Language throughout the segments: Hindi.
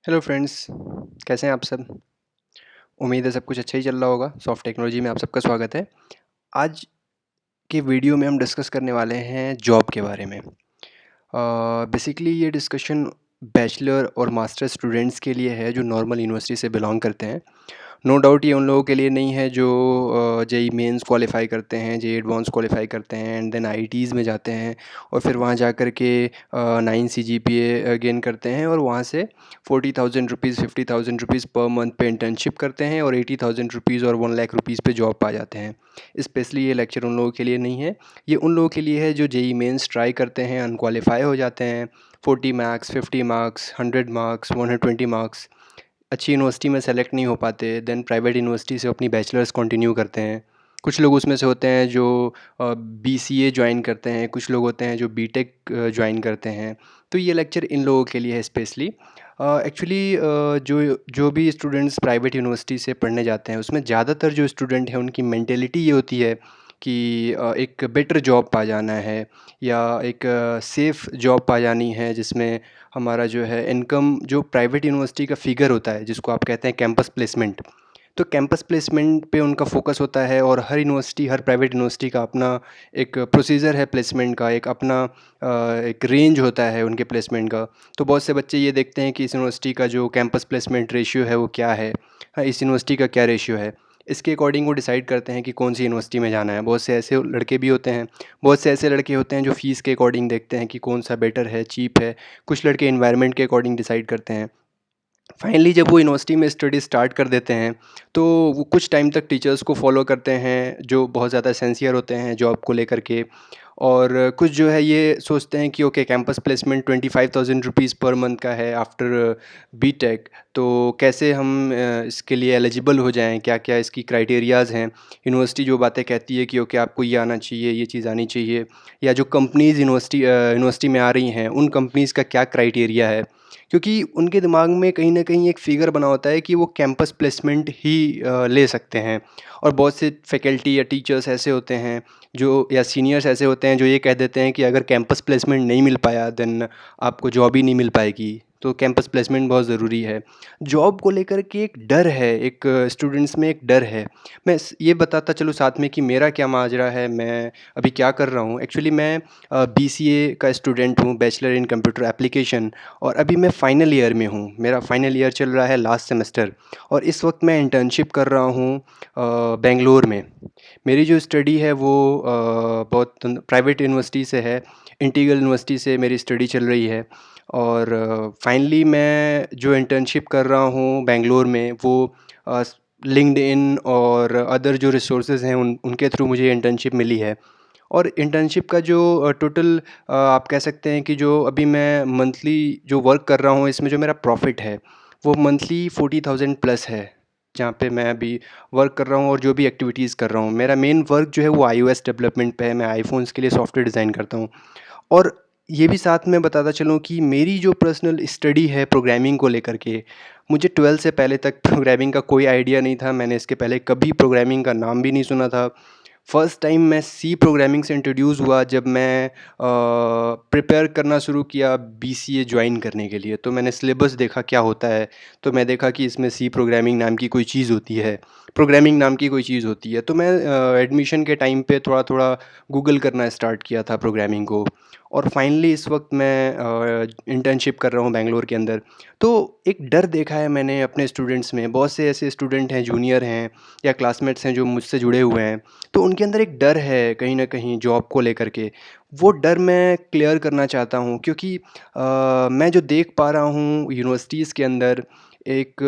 हेलो फ्रेंड्स, कैसे हैं आप सब? उम्मीद है सब कुछ अच्छा ही चल रहा होगा। सॉफ्ट टेक्नोलॉजी में आप सबका स्वागत है। आज के वीडियो में हम डिस्कस करने वाले हैं जॉब के बारे में। बेसिकली ये डिस्कशन बैचलर और मास्टर स्टूडेंट्स के लिए है जो नॉर्मल यूनिवर्सिटी से बिलोंग करते हैं। नो डाउट ये उन लोगों के लिए नहीं है जो जेई मेंस क्वालिफाई करते हैं, जेई एडवांस क्वालिफाई करते हैं एंड देन आईआईटीज़ में जाते हैं और फिर वहाँ जा कर के 9 सीजीपीए गेन करते हैं और वहाँ से 40,000 रुपीज़ 50,000 रुपीज़ पर मंथ पे इंटर्नशिप करते हैं और 80,000 रुपीज़ और 1 लाख रुपीज़ पे जॉब पा जाते हैं। स्पेशली ये लेक्चर उन लोगों के लिए नहीं है, ये उन लोगों के लिए है जो जेई मेंस ट्राई करते हैं, अनक्वालिफाई हो जाते हैं। 40 मार्क्स, 50 मार्क्स, 100 मार्क्स, 120 मार्क्स, अच्छी यूनिवर्सिटी में सेलेक्ट नहीं हो पाते, देन प्राइवेट यूनिवर्सिटी से अपनी बैचलर्स कंटिन्यू करते हैं। कुछ लोग उसमें से होते हैं जो बीसीए ज्वाइन करते हैं, कुछ लोग होते हैं जो बीटेक ज्वाइन करते हैं। तो ये लेक्चर इन लोगों के लिए है स्पेशली। एक्चुअली जो जो भी स्टूडेंट्स प्राइवेट यूनिवर्सिटी से पढ़ने जाते हैं उसमें ज़्यादातर जो स्टूडेंट हैं उनकी मेंटेलिटी ये होती है कि एक बेटर जॉब पा जाना है या एक सेफ़ जॉब पा जानी है जिसमें हमारा जो है इनकम, जो प्राइवेट यूनिवर्सिटी का फिगर होता है जिसको आप कहते हैं कैंपस प्लेसमेंट। तो कैंपस प्लेसमेंट पे उनका फोकस होता है और हर यूनिवर्सिटी, हर प्राइवेट यूनिवर्सिटी का अपना एक प्रोसीजर है प्लेसमेंट का, एक अपना एक रेंज होता है उनके प्लेसमेंट का। तो बहुत से बच्चे ये देखते हैं कि इस यूनिवर्सिटी का जो कैंपस प्लेसमेंट रेशियो है वो क्या है, हाँ, इस यूनिवर्सिटी का क्या रेशियो है। इसके अकॉर्डिंग वो डिसाइड करते हैं कि कौन सी यूनिवर्सिटी में जाना है। बहुत से ऐसे लड़के भी होते हैं, बहुत से ऐसे लड़के होते हैं जो फ़ीस के अकॉर्डिंग देखते हैं कि कौन सा बेटर है, चीप है। कुछ लड़के एनवायरनमेंट के अकॉर्डिंग डिसाइड करते हैं। फाइनली जब वो यूनिवर्सिटी में स्टडी स्टार्ट कर देते हैं तो वो कुछ टाइम तक टीचर्स को फॉलो करते हैं जो बहुत ज़्यादा सिंसियर होते हैं जॉब को लेकर के। और कुछ जो है ये सोचते हैं कि okay, campus placement 25,000 rupees per month का है आफ्टर बीटेक, तो कैसे हम इसके लिए एलिजिबल हो जाएं, क्या क्या इसकी क्राइटेरियाज़ हैं। यूनिवर्सिटी जो बातें कहती है कि ओके आपको ये आना चाहिए, ये चीज़ आनी चाहिए, या जो कंपनीज़ यूनिवर्सिटी में आ रही हैं उन कंपनीज़ का क्या क्राइटेरिया है। क्योंकि उनके दिमाग में कहीं न कहीं एक फ़िगर बना होता है कि वो कैंपस प्लेसमेंट ही ले सकते हैं। और बहुत से फैकल्टी या टीचर्स ऐसे होते हैं जो, या सीनियर्स ऐसे होते हैं जो ये कह देते हैं कि अगर कैंपस प्लेसमेंट नहीं मिल पाया देन आपको जॉब ही नहीं मिल पाएगी। तो कैंपस प्लेसमेंट बहुत ज़रूरी है। जॉब को लेकर के एक डर है, एक स्टूडेंट्स में एक डर है। ये बताता चलूँ साथ में कि मेरा क्या माजरा है, मैं अभी क्या कर रहा हूँ। एक्चुअली मैं बीसीए का स्टूडेंट हूँ, बैचलर इन कंप्यूटर एप्लीकेशन, और अभी मैं फाइनल ईयर में हूँ। मेरा फाइनल ईयर चल रहा है, लास्ट सेमेस्टर। और इस वक्त मैं इंटर्नशिप कर रहा हूँ बेंगलोर में। मेरी जो स्टडी है वो बहुत प्राइवेट यूनिवर्सिटी से है, इंटीग्रल यूनिवर्सिटी से मेरी स्टडी चल रही है। और फाइनली मैं जो इंटर्नशिप कर रहा हूँ बेंगलोर में वो लिंक्डइन और अदर जो रिसोर्सेज हैं उनके थ्रू मुझे इंटर्नशिप मिली है। और इंटर्नशिप का जो टोटल आप कह सकते हैं कि जो अभी मैं मंथली जो वर्क कर रहा हूँ इसमें जो मेरा प्रॉफिट है वो मंथली 40,000 प्लस है, जहाँ पे मैं अभी वर्क कर रहा हूँ और जो भी एक्टिविटीज़ कर रहा हूँ। मेरा मेन वर्क जो है वो iOS डेवलपमेंट पे है, मैं आईफोन्स के लिए सॉफ्टवेयर डिज़ाइन करता हूँ। और ये भी साथ में बताता चलूँ कि मेरी जो पर्सनल स्टडी है प्रोग्रामिंग को लेकर के, मुझे 12 से पहले तक प्रोग्रामिंग का कोई आइडिया नहीं था। मैंने इसके पहले कभी प्रोग्रामिंग का नाम भी नहीं सुना था। फ़र्स्ट टाइम मैं सी प्रोग्रामिंग से इंट्रोड्यूस हुआ जब मैं प्रिपेयर करना शुरू किया बीसीए ज्वाइन करने के लिए। तो मैंने सिलेबस देखा क्या होता है, तो मैं देखा कि इसमें सी प्रोग्रामिंग नाम की कोई चीज़ होती है, प्रोग्रामिंग नाम की कोई चीज़ होती है। तो मैं एडमिशन के टाइम पे थोड़ा-थोड़ा गूगल करना स्टार्ट किया था प्रोग्रामिंग को। और फाइनली इस वक्त मैं इंटर्नशिप कर रहा हूँ बैंगलोर के अंदर। तो एक डर देखा है मैंने अपने स्टूडेंट्स में, बहुत से ऐसे स्टूडेंट हैं, जूनियर हैं या क्लासमेट्स हैं जो मुझसे जुड़े हुए हैं। तो उनके अंदर एक डर है कहीं न कहीं जॉब को लेकर के। वो डर मैं क्लियर करना चाहता हूँ क्योंकि मैं जो देख पा रहा हूँ यूनिवर्सिटीज़ के अंदर एक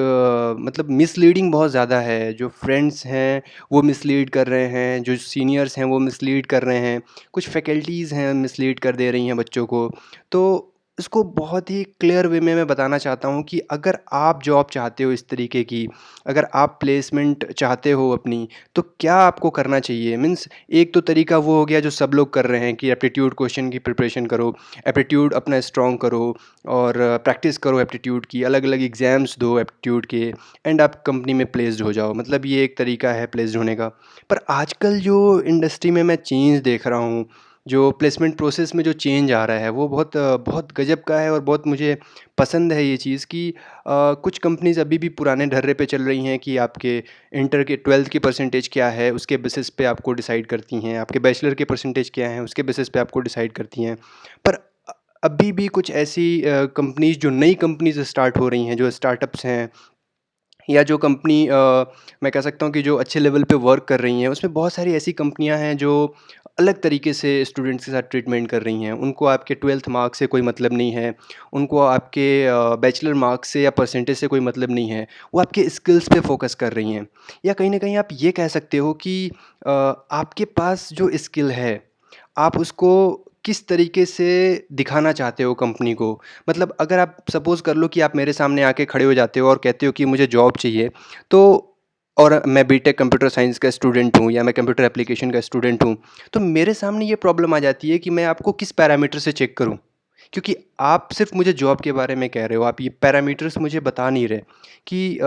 मतलब मिसलीडिंग बहुत ज़्यादा है। जो फ्रेंड्स हैं वो मिसलीड कर रहे हैं, जो सीनियर्स हैं वो मिसलीड कर रहे हैं, कुछ फैकल्टीज़ हैं मिसलीड कर दे रही हैं बच्चों को। तो इसको बहुत ही क्लियर वे में मैं बताना चाहता हूँ कि अगर आप जॉब चाहते हो इस तरीके की, अगर आप प्लेसमेंट चाहते हो अपनी, तो क्या आपको करना चाहिए। मीन्स एक तो तरीका वो हो गया जो सब लोग कर रहे हैं कि एप्टीट्यूड क्वेश्चन की प्रिपरेशन करो, एप्टीट्यूड अपना स्ट्रॉन्ग करो और प्रैक्टिस करो एप्टीट्यूड की, अलग अलग एग्ज़ाम्स दो एप्टीट्यूड के, एंड आप कंपनी में प्लेस्ड हो जाओ। मतलब ये एक तरीका है प्लेस्ड होने का। पर आजकल जो इंडस्ट्री में मैं चेंज देख रहा हूँ जो प्लेसमेंट प्रोसेस में जो चेंज आ रहा है वो बहुत गज़ब का है और बहुत मुझे पसंद है ये चीज़ कि कुछ कंपनीज़ अभी भी पुराने ढर्रे पे चल रही हैं कि आपके इंटर के 12th की परसेंटेज क्या है उसके बेसिस पे आपको डिसाइड करती हैं, आपके बैचलर के परसेंटेज क्या हैं उसके बेसिस पे आपको डिसाइड करती हैं। पर अभी भी कुछ ऐसी कंपनीज़ जो नई कंपनीज़ स्टार्ट हो रही हैं, जो स्टार्टअप्स हैं या जो कंपनी मैं कह सकता हूँ कि जो अच्छे लेवल पे वर्क कर रही हैं, उसमें बहुत सारी ऐसी कंपनियाँ हैं जो अलग तरीके से स्टूडेंट्स के साथ ट्रीटमेंट कर रही हैं। उनको आपके 12th मार्क्स से कोई मतलब नहीं है, उनको आपके बैचलर मार्क्स से या परसेंटेज से कोई मतलब नहीं है, वो आपके स्किल्स पे फ़ोकस कर रही हैं। या कहीं न कहीं आप ये कह सकते हो कि आपके पास जो स्किल है, आप उसको किस तरीके से दिखाना चाहते हो कंपनी को। मतलब अगर आप सपोज़ कर लो कि आप मेरे सामने आके खड़े हो जाते हो और कहते हो कि मुझे जॉब चाहिए, तो और मैं बीटेक कंप्यूटर साइंस का स्टूडेंट हूँ या मैं कंप्यूटर एप्लीकेशन का स्टूडेंट हूँ, तो मेरे सामने ये प्रॉब्लम आ जाती है कि मैं आपको किस पैरामीटर से चेक करूँ? क्योंकि आप सिर्फ़ मुझे जॉब के बारे में कह रहे हो, आप ये पैरामीटर्स मुझे बता नहीं रहे कि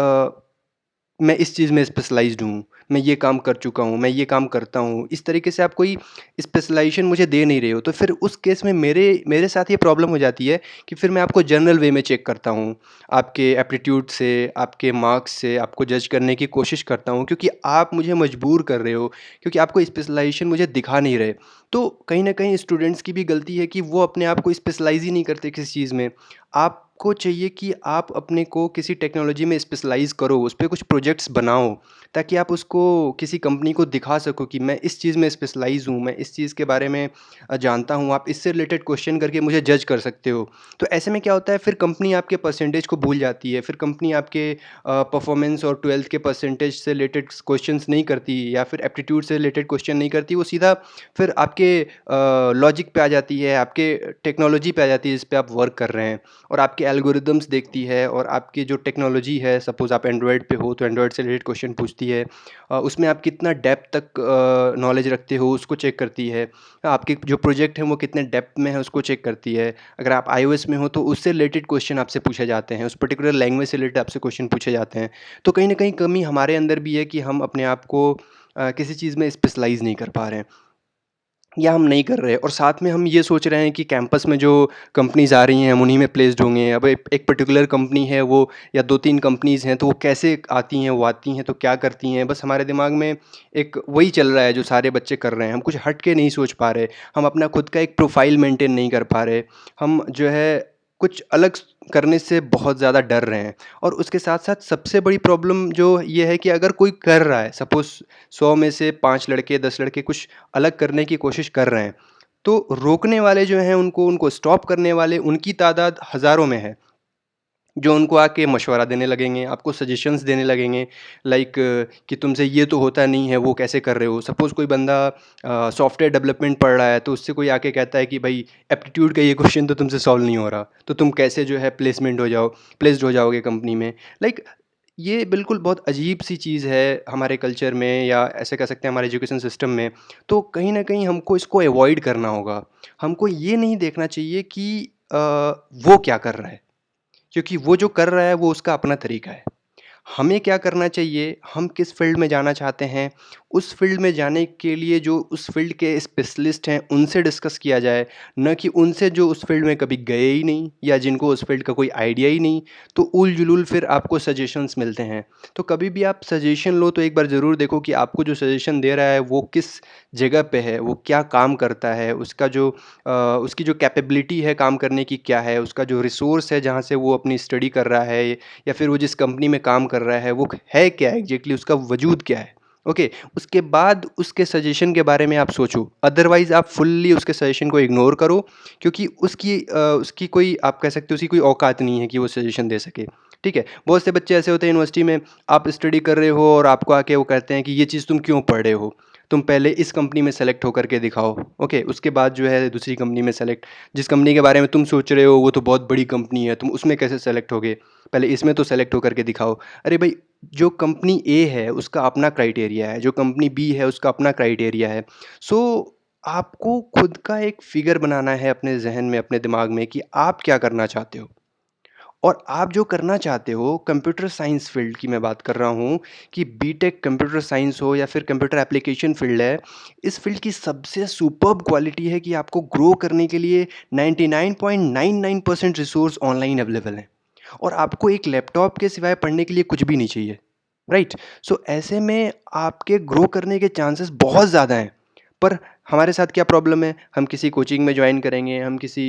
मैं इस चीज़ में स्पेशलाइज़्ड हूँ, मैं ये काम कर चुका हूँ, मैं ये काम करता हूँ। इस तरीके से आप कोई स्पेशलाइज़ेशन मुझे दे नहीं रहे हो, तो फिर उस केस में मेरे मेरे साथ ये प्रॉब्लम हो जाती है कि फिर मैं आपको जनरल वे में चेक करता हूँ। आपके एप्टीट्यूड से, आपके मार्क्स से आपको जज करने की कोशिश करता हूँ क्योंकि आप मुझे मजबूर कर रहे हो, क्योंकि आपको स्पेशलाइज़ेशन मुझे दिखा नहीं रहे। तो कहीं न कहीं स्टूडेंट्स की भी गलती है कि वो अपने आप को स्पेशलाइज़ ही नहीं करते किसी चीज़ में। आपको चाहिए कि आप अपने को किसी टेक्नोलॉजी में स्पेशलाइज़ करो, उस पे कुछ प्रोजेक्ट्स बनाओ, ताकि आप उसको किसी कंपनी को दिखा सको कि मैं इस चीज़ में स्पेशलाइज़ हूँ, मैं इस चीज़ के बारे में जानता हूँ। आप इससे रिलेटेड क्वेश्चन करके मुझे जज कर सकते हो। तो ऐसे में क्या होता है, फिर कंपनी आपके परसेंटेज को भूल जाती है, फिर कंपनी आपके परफॉर्मेंस और 12th के परसेंटेज से रिलेटेड क्वेश्चंस नहीं करती या फिर एप्टीट्यूड से रिलेटेड क्वेश्चन नहीं करती, वो सीधा फिर आपके लॉजिक पे आ जाती है, आपके टेक्नोलॉजी पे आ जाती है जिस पे आप वर्क कर रहे हैं, और आपके एल्गोरिदम्स देखती है और आपकी जो टेक्नोलॉजी है, सपोज़ आप एंड्रॉयड पे हो तो एंड्रॉयड से रिलेटेड क्वेश्चन पूछती है। उसमें आप कितना डेप्थ तक नॉलेज रखते हो उसको चेक करती है। आपके जो प्रोजेक्ट हैं वो कितने डेप्थ में है उसको चेक करती है। अगर आप आईओएस में हो तो उससे रिलेटेड क्वेश्चन आपसे पूछे जाते हैं, उस पर्टिकुलर लैंग्वेज से रिलेटेड आपसे क्वेश्चन पूछे जाते हैं। तो कहीं न कहीं कमी हमारे अंदर भी है कि हम अपने आप को किसी चीज़ में स्पेशलाइज़ नहीं कर पा रहे हैं। या हम नहीं कर रहे और साथ में हम ये सोच रहे हैं कि कैंपस में जो कंपनीज़ आ रही हैं हम उन्हीं में प्लेस्ड होंगे। अब एक पर्टिकुलर कंपनी है वो, या 2-3 कंपनीज़ हैं तो वो कैसे आती हैं, वो आती हैं तो क्या करती हैं? बस हमारे दिमाग में एक वही चल रहा है जो सारे बच्चे कर रहे हैं। हम कुछ हट के नहीं सोच पा रहे। हम अपना खुद का एक प्रोफ़ाइल मेंटेन नहीं कर पा रहे। हम जो है कुछ अलग करने से बहुत ज़्यादा डर रहे हैं। और उसके साथ-साथ सबसे बड़ी प्रॉब्लम जो ये है कि अगर कोई कर रहा है, सपोज़ 100 में से 5 लड़के, 10 लड़के कुछ अलग करने की कोशिश कर रहे हैं, तो रोकने वाले जो हैं उनको स्टॉप करने वाले उनकी तादाद हज़ारों में है। जो उनको आके मशवरा देने लगेंगे, आपको सजेशंस देने लगेंगे, लाइक कि तुमसे ये तो होता नहीं है, वो कैसे कर रहे हो? सपोज़ कोई बंदा सॉफ्टवेयर डेवलपमेंट पढ़ रहा है, तो उससे कोई आके कहता है कि भाई एप्टीट्यूड का ये क्वेश्चन तो तुमसे सॉल्व नहीं हो रहा, तो तुम कैसे जो है प्लेस्ड हो जाओगे कंपनी में। लाइक ये बिल्कुल बहुत अजीब-सी चीज़ है हमारे कल्चर में, या ऐसे कह सकते हैं हमारे एजुकेशन सिस्टम में। तो कहीं न कहीं हमको इसको अवॉइड करना होगा। हमको ये नहीं देखना चाहिए कि वो क्या कर रहा है। क्योंकि वो जो कर रहा है वो उसका अपना तरीका है। हमें क्या करना चाहिए, हम किस फ़ील्ड में जाना चाहते हैं, उस फ़ील्ड में जाने के लिए जो उस फ़ील्ड के स्पेशलिस्ट हैं, उनसे डिस्कस किया जाए, ना कि उनसे जो उस फ़ील्ड में कभी गए ही नहीं या जिनको उस फ़ील्ड का कोई आइडिया ही नहीं, तो उल-जुलूल फिर आपको सजेशंस मिलते हैं। तो कभी भी आप सजेशन लो तो एक बार ज़रूर देखो कि आपको जो सजेशन दे रहा है वो किस जगह पे है, वो क्या काम करता है, उसकी जो कैपेबिलिटी है काम करने की क्या है, उसका जो रिसोर्स है जहाँ से वो अपनी स्टडी कर रहा है, या फिर वो जिस कंपनी में काम कर रहा है वो है क्या एग्ज़ैक्टली, उसका वजूद क्या है? ओके, उसके बाद उसके सजेशन के बारे में आप सोचो, अदरवाइज़ आप फुल्ली उसके सजेशन को इग्नोर करो, क्योंकि उसकी कोई, आप कह सकते हो उसकी कोई औकात नहीं है कि वो सजेशन दे सके, ठीक है? बहुत से बच्चे ऐसे होते हैं यूनिवर्सिटी में, आप स्टडी कर रहे हो और आपको आके वो कहते हैं कि ये चीज़ तुम क्यों पढ़ रहे हो? तुम पहले इस कंपनी में सेलेक्ट होकर के दिखाओ, ओके? उसके बाद जो है दूसरी कंपनी में सेलेक्ट, जिस कंपनी के बारे में तुम सोच रहे हो वो तो बहुत बड़ी कंपनी है, तुम उसमें कैसे सेलेक्ट होगे? पहले इसमें तो सेलेक्ट होकर के दिखाओ। अरे भाई, जो कंपनी ए है उसका अपना क्राइटेरिया है, जो कंपनी बी है उसका अपना क्राइटेरिया है। सो आपको खुद का एक फिगर बनाना है अपने ज़हन में, अपने दिमाग में कि आप क्या करना चाहते हो। और आप जो करना चाहते हो कंप्यूटर साइंस फील्ड की मैं बात कर रहा हूँ कि बीटेक कंप्यूटर साइंस हो या फिर कंप्यूटर एप्लीकेशन फील्ड है, इस फील्ड की सबसे सुपर्ब क्वालिटी है कि आपको ग्रो करने के लिए 99.99% रिसोर्स ऑनलाइन अवेलेबल हैं और आपको एक लैपटॉप के सिवाय पढ़ने के लिए कुछ भी नहीं चाहिए, राइट? सो ऐसे में आपके ग्रो करने के चांसेस बहुत ज़्यादा हैं। पर हमारे साथ क्या प्रॉब्लम है, हम किसी कोचिंग में ज्वाइन करेंगे, हम किसी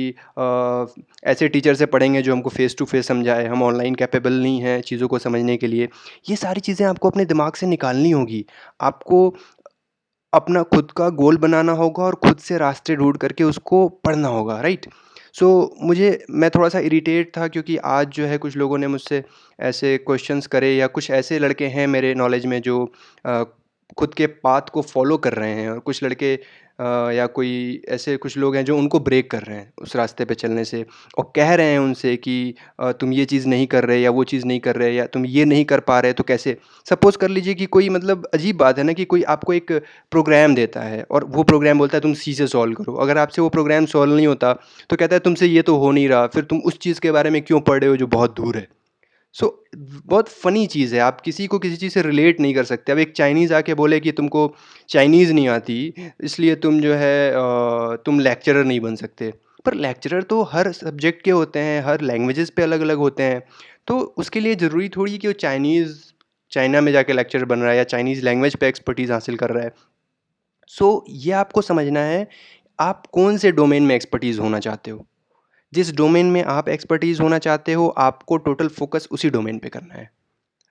ऐसे टीचर से पढ़ेंगे जो हमको फेस टू फेस समझाए, हम ऑनलाइन कैपेबल नहीं हैं चीज़ों को समझने के लिए। ये सारी चीज़ें आपको अपने दिमाग से निकालनी होगी। आपको अपना खुद का गोल बनाना होगा और खुद से रास्ते ढूँढ करके उसको पढ़ना होगा, राइट? सो मैं थोड़ा-सा इरिटेट था क्योंकि आज जो है कुछ लोगों ने मुझसे ऐसे क्वेश्चंस करे या कुछ ऐसे लड़के हैं मेरे नॉलेज में जो अ, खुद के पाथ को फ़ॉलो कर रहे हैं और कुछ लड़के या कोई ऐसे कुछ लोग हैं जो उनको ब्रेक कर रहे हैं उस रास्ते पे चलने से और कह रहे हैं उनसे कि तुम ये चीज़ नहीं कर रहे या वो चीज़ नहीं कर रहे या तुम ये नहीं कर पा रहे तो कैसे? सपोज़ कर लीजिए कि कोई मतलब अजीब बात है ना कि कोई आपको एक प्रोग्राम देता है और वो प्रोग्राम बोलता है तुम सी से सॉल्व करो। अगर आपसे वो प्रोग्राम सॉल्व नहीं होता तो कहता है तुमसे ये तो हो नहीं रहा, फिर तुम उस चीज़ के बारे में क्यों पढ़ रहे हो जो बहुत दूर है। सो बहुत फ़नी चीज़ है, आप किसी को किसी चीज़ से रिलेट नहीं कर सकते। अब एक चाइनीज़ आके बोले कि तुमको चाइनीज़ नहीं आती, इसलिए तुम जो है तुम लेक्चरर नहीं बन सकते। पर लेक्चरर तो हर सब्जेक्ट के होते हैं, हर लैंग्वेजेज़ पे अलग-अलग होते हैं। तो उसके लिए ज़रूरी थोड़ी है कि वो चाइना में जाके लेक्चरर बन रहा है या चाइनीज़ लैंग्वेज पे एक्सपर्टीज़ हासिल कर रहा है। सो ये आपको समझना है, आप कौन से डोमेन में एक्सपर्टीज़ होना चाहते हो। जिस डोमेन में आप एक्सपर्टीज़ होना चाहते हो, आपको टोटल फ़ोकस उसी डोमेन पे करना है,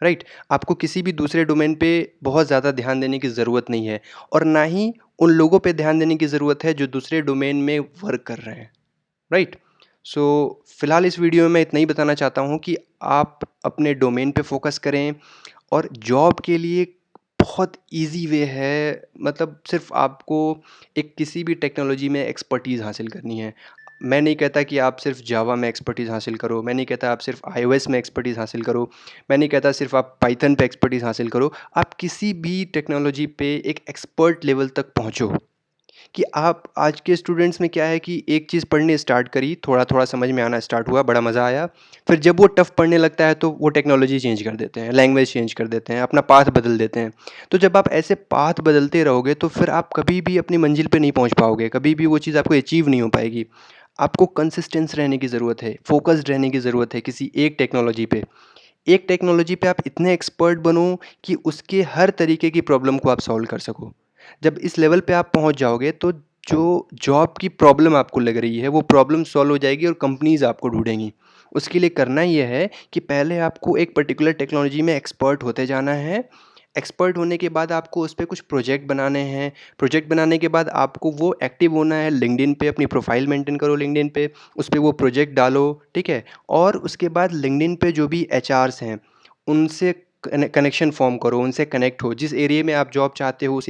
राइट? आपको किसी भी दूसरे डोमेन पे बहुत ज़्यादा ध्यान देने की ज़रूरत नहीं है और ना ही उन लोगों पे ध्यान देने की ज़रूरत है जो दूसरे डोमेन में वर्क कर रहे हैं, राइट? सो फिलहाल इस वीडियो में मैं इतना ही बताना चाहता हूँ कि आप अपने डोमेन पे फ़ोकस करें और जॉब के लिए बहुत ईज़ी वे है, मतलब सिर्फ़ आपको एक किसी भी टेक्नोलॉजी में एक्सपर्टीज़ हासिल करनी है। मैं नहीं कहता कि आप सिर्फ़ जावा में एक्सपर्टीज़ हासिल करो, मैं नहीं कहता आप सिर्फ़ आईओएस में एक्सपर्टीज़ हासिल करो, मैं नहीं कहता सिर्फ़ आप पाइथन पे एक्सपर्टीज़ हासिल करो। आप किसी भी टेक्नोलॉजी पे एक एक्सपर्ट लेवल तक पहुँचो। कि आप आज के स्टूडेंट्स में क्या है कि एक चीज़ पढ़नी स्टार्ट करी, थोड़ा-थोड़ा समझ में आना स्टार्ट हुआ, बड़ा मज़ा आया। फिर जब वो टफ़ पढ़ने लगता है तो वो टेक्नोलॉजी चेंज कर देते हैं, लैंग्वेज चेंज कर देते हैं, अपना पाथ बदल देते हैं। तो जब आप ऐसे पाथ बदलते रहोगे तो फिर आप कभी भी अपनी मंज़िल पे नहीं पहुँच पाओगे, कभी भी वो चीज़ आपको अचीव नहीं हो पाएगी। आपको कंसिस्टेंस रहने की ज़रूरत है, फ़ोकस्ड रहने की ज़रूरत है किसी एक टेक्नोलॉजी पे। एक टेक्नोलॉजी पे आप इतने एक्सपर्ट बनो कि उसके हर तरीके की प्रॉब्लम को आप सॉल्व कर सको। जब इस लेवल पे आप पहुँच जाओगे तो जो जॉब की प्रॉब्लम आपको लग रही है वो प्रॉब्लम सॉल्व हो जाएगी और कंपनीज़ आपको ढूँढेंगी। उसके लिए करना ये है कि पहले आपको एक पर्टिकुलर टेक्नोलॉजी में एक्सपर्ट होते जाना है। एक्सपर्ट होने के बाद आपको उस पे कुछ प्रोजेक्ट बनाने हैं। प्रोजेक्ट बनाने के बाद आपको वो एक्टिव होना है लिंक्डइन पे, अपनी प्रोफ़ाइल मेंटेन करो लिंक्डइन पे, उस पे वो प्रोजेक्ट डालो, ठीक है? और उसके बाद लिंक्डइन पे जो भी एचआर्स हैं, उनसे कनेक्शन फ़ॉर्म करो, उनसे कनेक्ट हो। जिस एरिया में आप जॉब चाहते हो, उस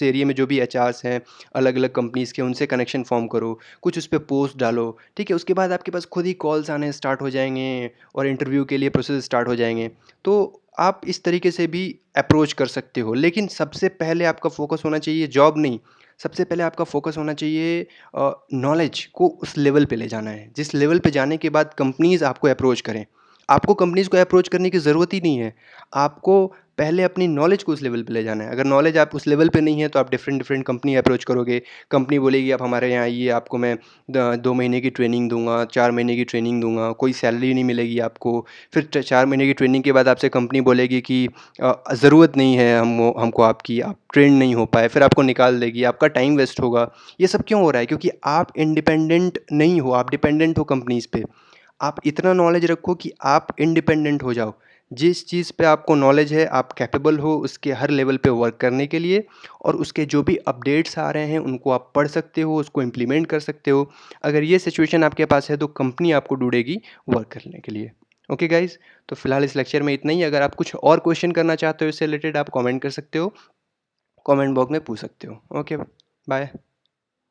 एरिया में जो भी एचआर्स हैं, अलग-अलग कंपनीज़ के, उनसे कनेक्शन फ़ॉर्म करो। कुछ उस पे पोस्ट डालो, ठीक है? उसके बाद आपके पास खुद ही कॉल्स आने स्टार्ट हो जाएँगे और इंटरव्यू के लिए प्रोसेस स्टार्ट हो जाएँगे। तो आप इस तरीके से भी अप्रोच कर सकते हो। लेकिन सबसे पहले आपका फ़ोकस होना चाहिए जॉब नहीं, सबसे पहले आपका फ़ोकस होना चाहिए नॉलेज को उस लेवल पे ले जाना है, जिस लेवल पे जाने के बाद कंपनीज़ आपको अप्रोच करें। आपको कंपनीज़ को अप्रोच करने की ज़रूरत ही नहीं है। आपको पहले अपनी नॉलेज को उस लेवल पे ले जाना है। अगर नॉलेज आप उस लेवल पे नहीं है तो आप डिफरेंट कंपनी अप्रोच करोगे। कंपनी बोलेगी आप हमारे यहाँ आइए, आपको मैं द 2 महीने की ट्रेनिंग दूँगा, 4 महीने की ट्रेनिंग दूँगा, कोई सैलरी नहीं मिलेगी आपको। फिर 4 महीने की ट्रेनिंग के बाद आपसे कंपनी बोलेगी कि ज़रूरत नहीं है हमको आपकी, आप ट्रेंड नहीं हो पाए, फिर आपको निकाल देगी, आपका टाइम वेस्ट होगा। ये सब क्यों हो रहा है? क्योंकि आप इंडिपेंडेंट नहीं हो, आप डिपेंडेंट हो कंपनीज़ पे। आप इतना नॉलेज रखो कि आप इंडिपेंडेंट हो जाओ। जिस चीज़ पे आपको नॉलेज है, आप कैपेबल हो उसके हर लेवल पे वर्क करने के लिए और उसके जो भी अपडेट्स आ रहे हैं, उनको आप पढ़ सकते हो, उसको इम्प्लीमेंट कर सकते हो। अगर ये सिचुएशन आपके पास है, तो कंपनी आपको ढूँढेगी वर्क करने के लिए। ओके गाइज़, तो फिलहाल इस लेक्चर में इतना ही। अगर आप कुछ और क्वेश्चन करना चाहते हो इससे रिलेटेड, आप कमेंट कर सकते हो, कमेंट बॉक्स में पूछ सकते हो। Okay, bye.